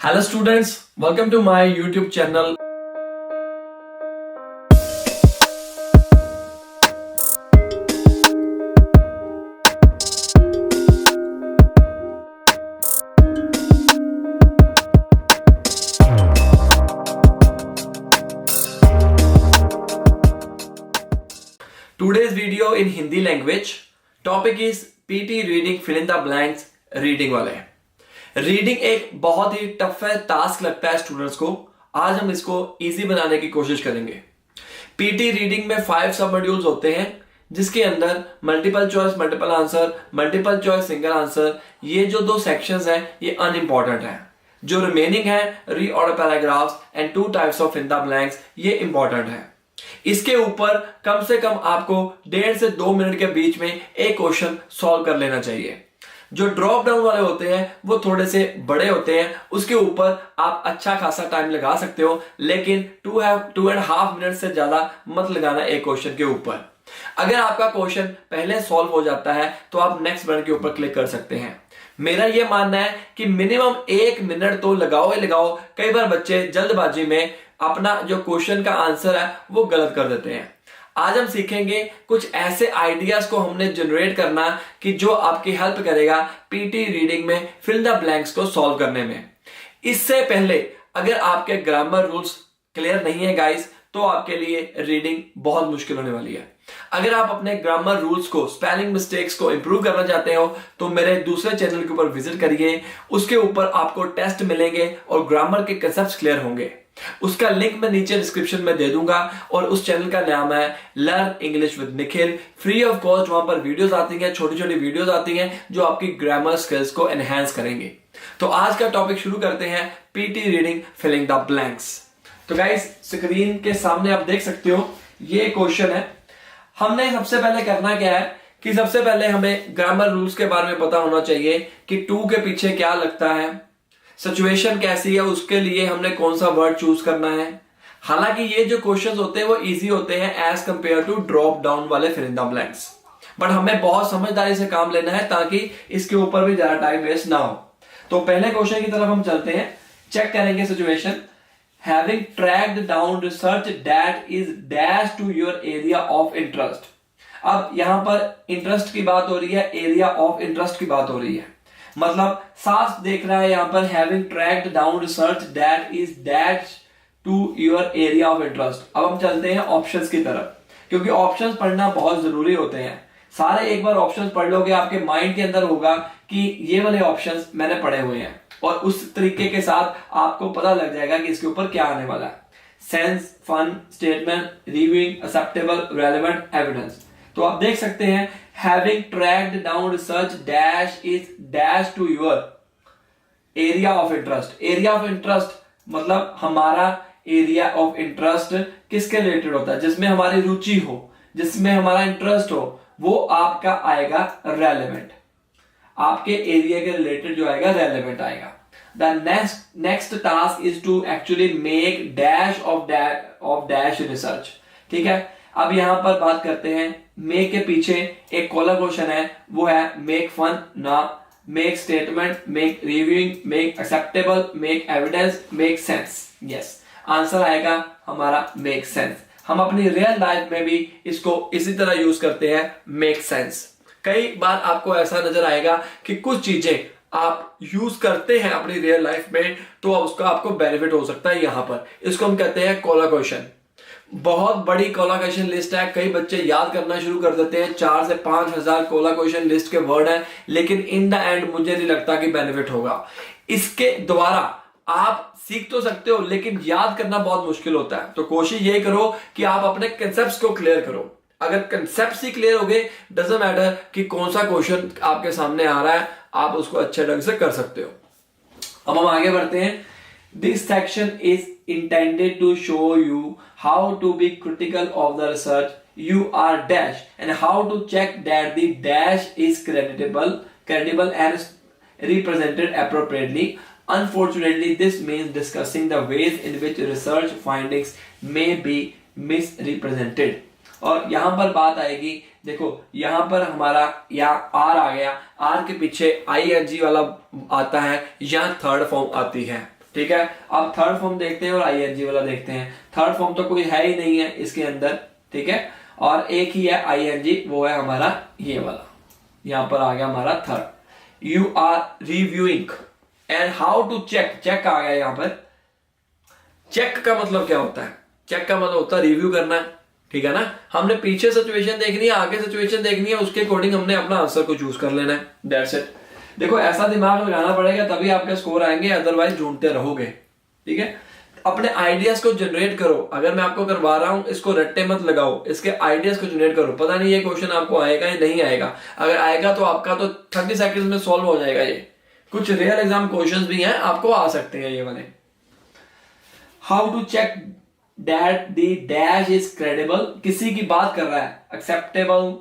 Hello students, welcome to my YouTube channel. Today's video in Hindi language. Topic is PT reading fill in the blanks reading वाले. Reading एक बहुत ही tough है, task लगता है students को. आज हम इसको इजी बनाने की कोशिश करेंगे. पीटी रीडिंग में 5 सब मॉड्यूल्स होते हैं जिसके अंदर multiple choice multiple answer, multiple choice single answer, ये जो 2 सेक्शंस हैं ये अनइंपॉर्टेंट हैं. जो रिमेनिंग है reorder paragraphs and 2 types of fill the blanks ये इंपॉर्टेंट है. इसके ऊपर कम से कम आपको 1.5 से 2 मिनट के बीच में एक क्वेश्चन सॉल्व कर लेना चाहिए. जो ड्रॉप डाउन वाले होते हैं वो थोड़े से बड़े होते हैं, उसके ऊपर आप अच्छा खासा टाइम लगा सकते हो, लेकिन 2.5 मिनट से ज्यादा मत लगाना एक क्वेश्चन के ऊपर. अगर आपका क्वेश्चन पहले सॉल्व हो जाता है तो आप नेक्स्ट बटन के ऊपर क्लिक कर सकते हैं. मेरा यह मानना है कि मिनिमम 1 मिनट तो लगाओ ही लगाओ. कई बार बच्चे जल्दबाजी में अपना जो क्वेश्चन का आंसर है वो गलत कर देते हैं. आज हम सीखेंगे कुछ ऐसे आइडियाज को हमने जनरेट करना कि जो आपकी हेल्प करेगा पीटी रीडिंग में फिल द ब्लैंक्स को सॉल्व करने में. इससे पहले अगर आपके ग्रामर रूल्स क्लियर नहीं है गाइस, तो आपके लिए रीडिंग बहुत मुश्किल होने वाली है. अगर आप अपने ग्रामर रूल्स को, स्पेलिंग मिस्टेक्स को इंप्रूव करना चाहते हो तो मेरे दूसरे चैनल के ऊपर विजिट करिए. उसके ऊपर आपको टेस्ट मिलेंगे और ग्रामर के कंसेप्ट्स क्लियर होंगे. उसका लिंक मैं नीचे डिस्क्रिप्शन में दे दूंगा और उस चैनल का नाम है learn English with Nikhil. Free of cost वहां पर वीडियोस आती हैं, छोटी छोटी वीडियोस आती हैं जो आपकी ग्रामर स्किल्स को एनहांस करेंगे. तो आज का टॉपिक शुरू करते हैं, PT reading filling the blanks. तो गाइस स्क्रीन के सामने आप देख सकते हो ये क्वेश्चन है. हमने सबसे पहले करना क्या है कि सबसे पहले हमें ग्रामर रूल्स के बारे में पता होना चाहिए कि टू के पीछे क्या लगता है, सिचुएशन कैसी है, उसके लिए हमने कौन सा वर्ड चूज करना है. हालांकि ये जो क्वेश्चंस होते हैं वो इजी होते हैं as compare to drop down वाले fill in the blanks, but हमें बहुत समझदारी से काम लेना है ताकि इसके ऊपर भी ज्यादा टाइम वेस्ट ना हो. तो पहले क्वेश्चन की तरफ हम चलते हैं, चेक करेंगे situation. Having tracked down research that is dash to your area of interest. अब यहां पर इंटरेस्ट की बात हो रही है, एरिया ऑफ इंटरेस्ट की बात हो रही है. मतलब साफ देख रहा है यहां पर having tracked down research that is dash to your area of interest. अब हम चलते हैं ऑप्शंस की तरफ, क्योंकि ऑप्शंस पढ़ना बहुत जरूरी होते हैं. सारे एक बार ऑप्शंस पढ़ लोगे आपके माइंड के अंदर होगा कि ये वाले ऑप्शंस मैंने पढ़े हुए हैं और उस तरीके के साथ आपको पता लग जाएगा कि इसके ऊपर क्या आने वाला है. Sense, fun, statement, reviewing, acceptable, relevant, evidence. तो आप देख सकते हैं having tracked down research dash is dash to your area of interest. area of interest मतलब हमारा एरिया ऑफ इंटरेस्ट किसके रिलेटेड होता है, जिसमें हमारी रुचि हो, जिसमें हमारा इंटरेस्ट हो, वो आपका आएगा रेलेवेंट. आपके एरिया के रिलेटेड जो आएगा रेलेवेंट आएगा. The next task is to actually make dash of dash research. ठीक है, अब यहां पर बात करते हैं मेक के पीछे एक कॉलर क्वेश्चन है, वो है मेक फन, ना make statement, make reviewing, make acceptable, make evidence, make sense. Yes, answer आएगा हमारा मेक सेंस. हम अपनी रियल लाइफ में भी इसको इसी तरह यूज करते हैं, मेक सेंस. कई बार आपको ऐसा नजर आएगा कि कुछ चीजें आप यूज करते हैं अपनी रियल लाइफ में तो उसका आपको बेनिफिट हो सकता है. यहां पर इसको हम कहते हैं कॉलर क्वेश्चन. बहुत बड़ी कोलाकेशन लिस्ट है, कई बच्चे याद करना शुरू कर देते हैं. 4 से 5,000 कोलाकेशन लिस्ट के वर्ड हैं, लेकिन इन द एंड मुझे नहीं लगता कि बेनिफिट होगा. इसके द्वारा आप सीख तो सकते हो लेकिन याद करना बहुत मुश्किल होता है. तो कोशिश ये करो कि आप अपने कंसेप्ट्स को क्लियर करो. अगर कंसेप्ट्स ही क्लियर हो गए, डजंट मैटर कि कौन सा क्वेश्चन आपके सामने आ रहा है, आप उसको अच्छे ढंग से कर सकते हो. अब हम आगे बढ़ते हैं. This section is intended to show you how to be critical of the research you are dash and how to check that the dash is credible and represented appropriately. Unfortunately, this means discussing the ways in which research findings may be misrepresented. और यहां पर बात आएगी, देखो यहां पर हमारा यहाँ आर आ गया, आर के पीछे ING वाला आता है, यहाँ थर्ड फॉर्म आती है. ठीक है। अब थर्ड फॉर्म देखते हैं और आईएनजी वाला देखते हैं। थर्ड फॉर्म तो कोई है ही नहीं है इसके अंदर, ठीक है, और एक ही है आईएनजी, वो है हमारा ये वाला, यहां पर आ गया हमारा third. You are reviewing and how to check, check आ गया यहां पर। चेक का मतलब क्या होता है? चेक का मतलब होता है रिव्यू करना, ठीक है ना। हमने पीछे सिचुएशन देखनी है, आगे सिचुएशन देखनी है, उसके अकॉर्डिंग हमने अपना आंसर को चूज कर लेना है, दैट्स इट। देखो ऐसा दिमाग लगाना पड़ेगा तभी आपके स्कोर आएंगे, अदरवाइज ढूंढते रहोगे, ठीक है। अपने आइडियाज को जनरेट करो। अगर मैं आपको करवा रहा हूं, इसको रट्टे मत लगाओ, इसके आइडियाज को जनरेट करो। पता नहीं ये क्वेश्चन आपको आएगा या नहीं आएगा, अगर आएगा तो आपका तो 30 सेकंड्स में सॉल्व हो जाएगा। ये कुछ रियल एग्जाम क्वेश्चंस भी हैं, आपको आ सकते हैं ये वाले। How to check that the dash is credible, किसी की बात कर रहा है, एक्सेप्टेबल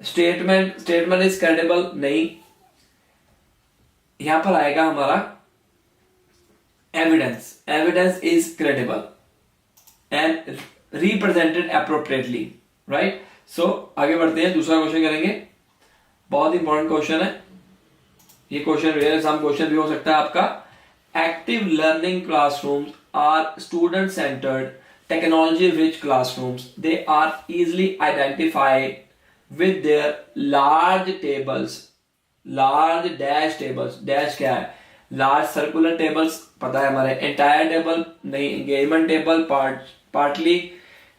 स्टेटमेंट इज क्रेडिबल, नहीं, यहां पर आएगा हमारा evidence is credible and represented appropriately, right. So आगे बढ़ते हैं, दूसरा क्वेश्चन करेंगे, बहुत इंपॉर्टेंट क्वेश्चन है ये। क्वेश्चन रियल एग्जाम क्वेश्चन भी हो सकता है आपका। Active learning classrooms are student centred technology rich classrooms, they are easily identified with their large tables, large dash tables, dash क्या है, large circular tables पता है हमारे, entire table नहीं, engagement table partly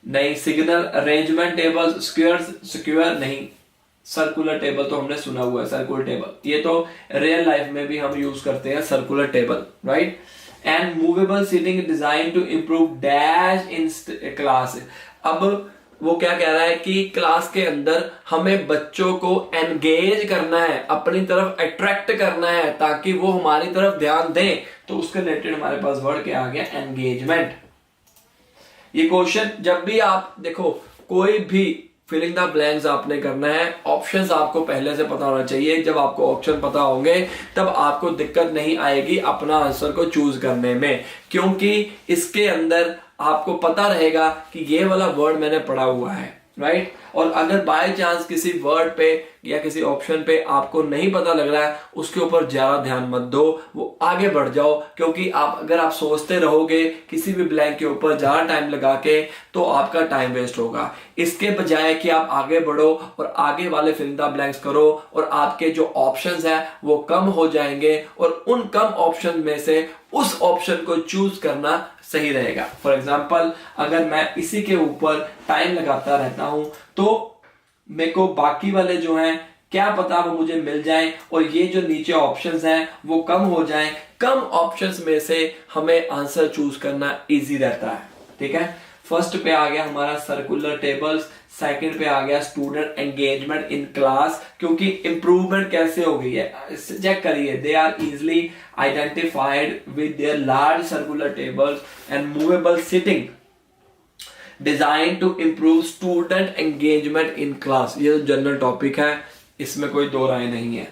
नहीं, signal arrangement tables, square नहीं, circular table तो हमने सुना हुआ है, सर्कुलर टेबल, ये तो रियल लाइफ में भी हम यूज करते हैं circular table, right. And movable seating design to improve dash in class. अब वो क्या कह रहा है कि क्लास के अंदर हमें बच्चों को एंगेज करना है, अपनी तरफ अट्रैक्ट करना है ताकि वो हमारी तरफ ध्यान दें। तो उसके रिलेटेड हमारे पास वर्ड क्या आ गया, एंगेजमेंट। ये क्वेश्चन जब भी आप देखो, कोई भी फिलिंग द ब्लैंक्स आपने करना है, ऑप्शंस आपको पहले से पता होना चाहिए। जब आपको ऑप्शन पता होंगे तब आपको दिक्कत नहीं आएगी अपना आंसर को चूज करने में, क्योंकि इसके अंदर आपको पता रहेगा कि ये वाला वर्ड मैंने पढ़ा हुआ है, राइट। और अगर बाय चांस किसी वर्ड पे या किसी ऑप्शन पे आपको नहीं पता लग रहा है, उसके ऊपर ज्यादा ध्यान मत दो, वो आगे बढ़ जाओ। क्योंकि अगर आप सोचते रहोगे किसी भी ब्लैंक के ऊपर ज्यादा टाइम लगा के, तो आपका टाइम वेस्ट होगा। इसके बजाय कि आप आगे बढ़ो और आगे वाले फिल इन द ब्लैंक्स करो, और आपके जो ऑप्शंस हैं वो कम हो जाएंगे, और उन कम ऑप्शन में से उस ऑप्शन को चूज करना सही रहेगा। फॉर एग्जाम्पल, अगर मैं इसी के ऊपर टाइम लगाता रहता हूं तो मेरे को बाकी वाले जो हैं क्या पता वो मुझे मिल जाएं, और ये जो नीचे ऑप्शंस हैं वो कम हो जाएं। कम ऑप्शंस में से हमें आंसर चूज करना इजी रहता है, ठीक है। फर्स्ट पे आ गया हमारा सर्कुलर टेबल्स, सेकंड पे आ गया स्टूडेंट एंगेजमेंट इन क्लास, क्योंकि इंप्रूवमेंट कैसे हो गई है चेक करिए। They are easily identified with their large circular tables and movable seating design to improve student engagement in class. ये जनरल टॉपिक है, इसमें कोई दो राय नहीं है।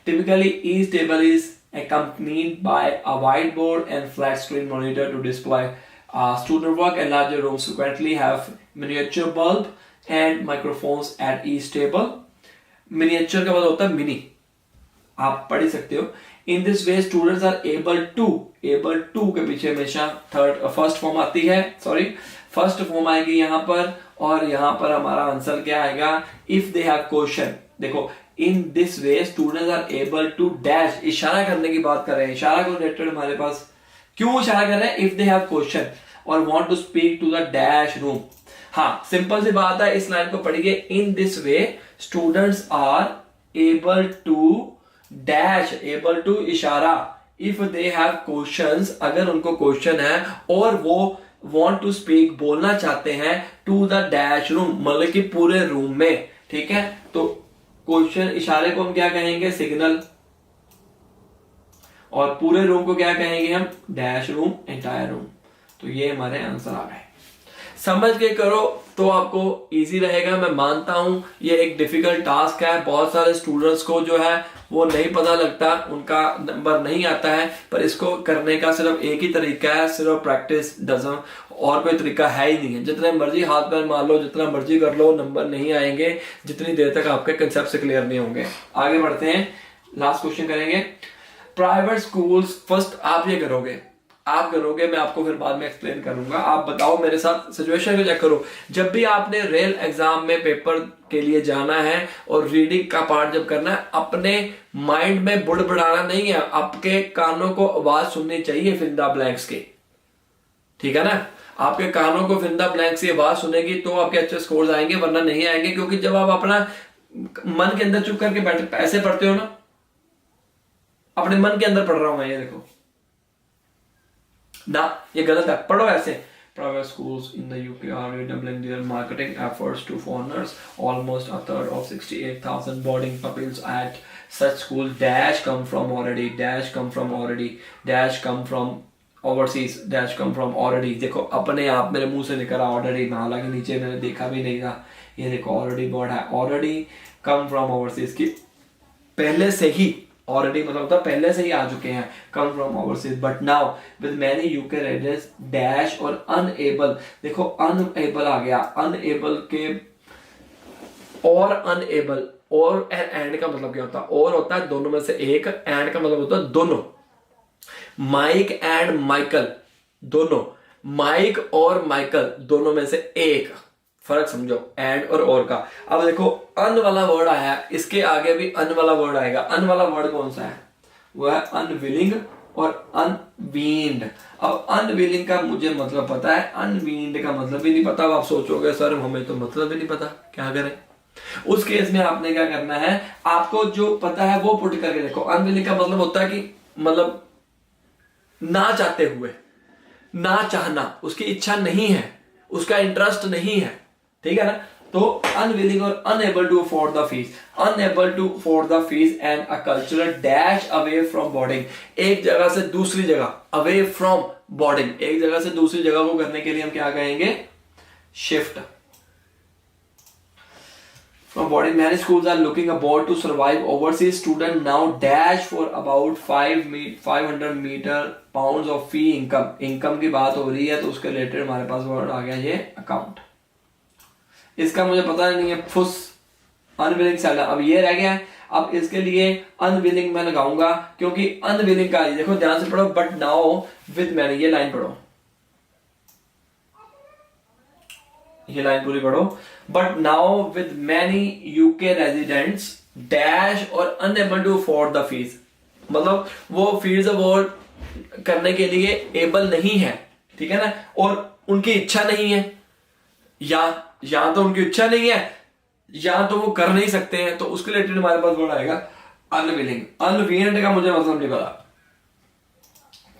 Typically each table is accompanied by a whiteboard and flat screen monitor to display student work, and larger rooms frequently have miniature bulb and microphones at each table. Miniature का मतलब होता है मिनी, आप पढ़ ही सकते हो। In this way students are able to के पीछे हमेशा फर्स्ट फॉर्म आती है, फर्स्ट फॉर्म आएगी यहाँ पर, और यहाँ पर हमारा आंसर क्या आएगा, इफ दे हैव क्वेश्चन। देखो, in this way students are able to dash, इशारा करने की बात कर रहे हैं, इशारा को रिलेटेड हमारे पास क्यों इशारा कर रहे हैं, इफ दे हैव क्वेश्चन और want to speak to the dash room. हाँ, सिंपल सी बात है, इस लाइन को पढ़िए, in this way students are able to dash, able to इशारा, इफ दे हैव क्वेश्चंस, अगर उनको क्वेश्चन है और वो वांट टू स्पीक, बोलना चाहते हैं, टू द डैश रूम, मतलब कि पूरे रूम में, ठीक है। तो क्वेश्चन इशारे को हम क्या कहेंगे, सिग्नल, और पूरे रूम को क्या कहेंगे हम, डैश रूम, एंटायर रूम। तो ये हमारे आंसर आ गए। समझ के करो तो आपको इजी रहेगा। मैं मानता हूं ये एक डिफिकल्ट टास्क है, बहुत सारे स्टूडेंट्स को जो है वो नहीं पता लगता, उनका नंबर नहीं आता है, पर इसको करने का सिर्फ एक ही तरीका है, सिर्फ प्रैक्टिस डजन, और कोई तरीका है ही नहीं है। जितने मर्जी हाथ पैर मार लो, जितना मर्जी कर लो, नंबर नहीं आएंगे जितनी देर तक आपके कंसेप्ट से क्लियर नहीं होंगे। आगे बढ़ते हैं, लास्ट क्वेश्चन करेंगे। प्राइवेट स्कूल्स, फर्स्ट आप ये करोगे, मैं आपको फिर बाद में एक्सप्लेन करूंगा। आप बताओ मेरे साथ सिचुएशन को चेक करो। जब भी आपने रेल एग्जाम में पेपर के लिए जाना है और रीडिंग का पार्ट जब करना है, अपने माइंड में बुड़बुड़ाना नहीं है, आपके कानों को आवाज सुननी चाहिए फिल द ब्लैंक्स की, ठीक है ना। आपके कानों को फिल द ब्लैंक्स की आवाज सुनेगी तो आपके अच्छे स्कोर्स आएंगे, वरना नहीं आएंगे। क्योंकि जब आप अपना मन के अंदर चुप करके बैठे ऐसे पढ़ते हो ना, अपने मन के अंदर पढ़ रहा हूं मैं, ये देखो ना, ये गलत है, पढ़ो ऐसे। Private schools in the UK are redoubling their marketing efforts to foreigners. Almost a third of 68,000 boarding pupils at such schools dash come from already, dash come from already, dash come from overseas, dash come from already। देखो अपने आप मेरे मुंह से निकला already, हालांकि नीचे मैंने देखा भी नहीं था। ये देखो already बोर्ड है, already come from overseas की पहले से ही, ऑलरेडी मतलब होता पहले से ही आ चुके हैं, come from overseas. But now with many UK radius dash are unable, देखो अनएबल आ गया, अनएबल के और अनएबल, और एंड का मतलब क्या होता है, और होता है दोनों में से एक, एंड का मतलब होता है दोनों। माइक एंड माइकल दोनों, माइक और माइकल दोनों में से एक, फर्क समझो एंड और का। अब देखो अन वाला वर्ड आया, इसके आगे भी अन वाला वर्ड आएगा। अन वाला वर्ड कौन सा है, वो है अनविलिंग और अनवीन्ड। अब अनविलिंग का मुझे मतलब पता है, अनवीन्ड का मतलब भी नहीं पता। अब आप सोचोगे सर हमें तो मतलब भी नहीं पता, क्या करें। उस केस में आपने क्या करना है, आपको जो पता है वो पुट करके देखो। अनविलिंग का मतलब होता है कि मतलब ना चाहते हुए, ना चाहना, उसकी इच्छा नहीं है, उसका इंटरेस्ट नहीं है, ठीक है ना। तो अनविलिंग और unable to afford the fees, unable to afford the fees and a cultural dash away from boarding. एक जगह से दूसरी जगह, अवे फ्रॉम बोर्डिंग, एक जगह से दूसरी जगह को करने के लिए हम क्या कहेंगे, shift from boarding। Many schools are looking abroad to survive। Overseas student now dash for about 500 meter pounds of fee income। Income की बात हो रही है तो उसके रिलेटेड हमारे पास वर्ड आ गया ये अकाउंट। इसका मुझे पता नहीं है, फुस अनविलिंग सेल्डम। अब ये रह गया है, अब इसके लिए अनविलिंग मैं लगाऊंगा क्योंकि अनविलिंग का देखो ध्यान से पढ़ो। बट नाउ विद मैनी, ये लाइन पढ़ो, ये लाइन पूरी पढ़ो। But now with many UK residents dash are unable to afford the fees, मतलब वो फीस अफोर्ड करने के लिए एबल नहीं है, ठीक है ना, और उनकी इच्छा नहीं है, या तो उनकी इच्छा नहीं है या तो वो कर नहीं सकते हैं, तो उसके रिलेटेड हमारे पास वर्ड आएगा अनविलिंग। अनविल्ड का मुझे मतलब नहीं पता,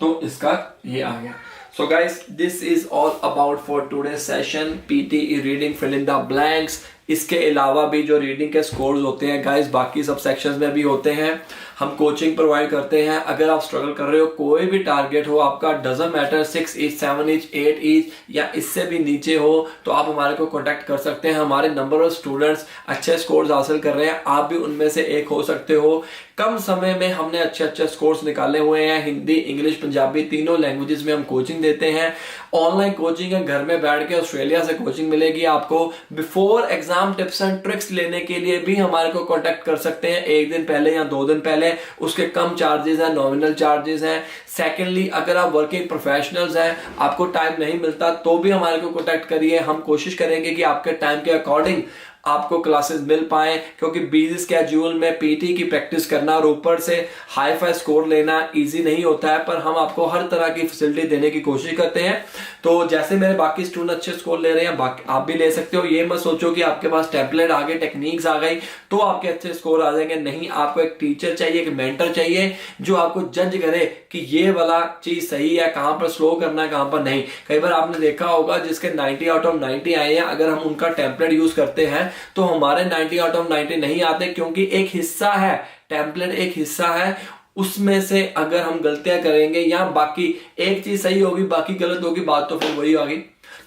तो इसका ये आ गया। So guys, this is all about for today's session, PTE reading fill in the blanks। इसके अलावा भी जो रीडिंग के स्कोर्स होते हैं गाइस बाकी सब सेक्शंस में भी होते हैं, हम कोचिंग प्रोवाइड करते हैं। अगर आप स्ट्रगल कर रहे हो, कोई भी टारगेट हो आपका, doesn't matter 6 inch 7 inch 8 inch या इससे भी नीचे हो, तो आप हमारे को कॉन्टैक्ट कर सकते हैं। हमारे नंबर ऑफ स्टूडेंट्स अच्छे स्कोर्स हासिल कर रहे हैं, आप भी उनमें से एक हो सकते हो। कम समय में हमने अच्छे अच्छे स्कोर्स निकाले हुए हैं, हिंदी इंग्लिश पंजाबी तीनों लैंग्वेजेस में हम कोचिंग देते हैं। ऑनलाइन कोचिंग है, घर में बैठ के ऑस्ट्रेलिया से कोचिंग मिलेगी आपको। Before exam tips and tricks लेने के लिए भी हमारे को कांटेक्ट कर सकते हैं, 1 दिन पहले या 2 दिन पहले। उसके कम चार्जेस हैं, नॉमिनल चार्जेस हैं। सेकेंडली, अगर आप वर्किंग प्रोफेशनल्स हैं, आपको टाइम नहीं मिलता, तो भी हमारे को कांटेक्ट करिए। हम कोशिश करेंगे कि आपके टाइम के अकॉर्डिंग आपको क्लासेस मिल पाए, क्योंकि बिजी स्केड्यूल में पीटी की प्रैक्टिस करना और ऊपर से हाई फाई स्कोर लेना इजी नहीं होता है, पर हम आपको हर तरह की फैसिलिटी देने की कोशिश करते हैं। तो जैसे मेरे बाकी स्टूडेंट अच्छे स्कोर ले रहे हैं, बाकी आप भी ले सकते हो। ये मत सोचो कि आपके पास टेम्पलेट आ गए, टेक्निक्स आ गई तो आपके अच्छे स्कोर आ जाएंगे। नहीं, आपको एक टीचर चाहिए, एक मेंटर चाहिए जो आपको जज करे कि ये वाला चीज सही है, कहां पर स्लो करना है, कहां पर नहीं। कई बार आपने देखा होगा जिसके 90 आउट ऑफ 90 आए हैं, अगर हम उनका टेम्पलेट यूज करते हैं तो हमारे 90 आउट ऑफ 90 नहीं आते, क्योंकि एक हिस्सा है टेम्पलेट, एक हिस्सा है, उसमें से अगर हम गलतियां करेंगे या बाकी एक चीज सही होगी बाकी गलत होगी, बात तो फिर वही होगी।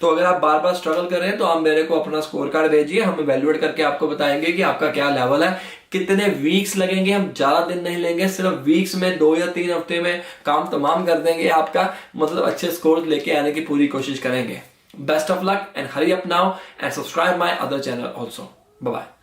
तो अगर आप बार बार स्ट्रगल कर रहे हैं तो आप मेरे को अपना स्कोर कार्ड भेजिए, हम इवैल्यूएट करके आपको बताएंगे कि आपका क्या लेवल है, कितने वीक्स लगेंगे। हम ज्यादा दिन नहीं लेंगे, सिर्फ वीक्स में 2 या 3 हफ्ते में काम तमाम कर देंगे आपका, मतलब अच्छे स्कोर लेके आने की पूरी कोशिश करेंगे। Best of luck and hurry up now and subscribe my other channel also. Bye bye.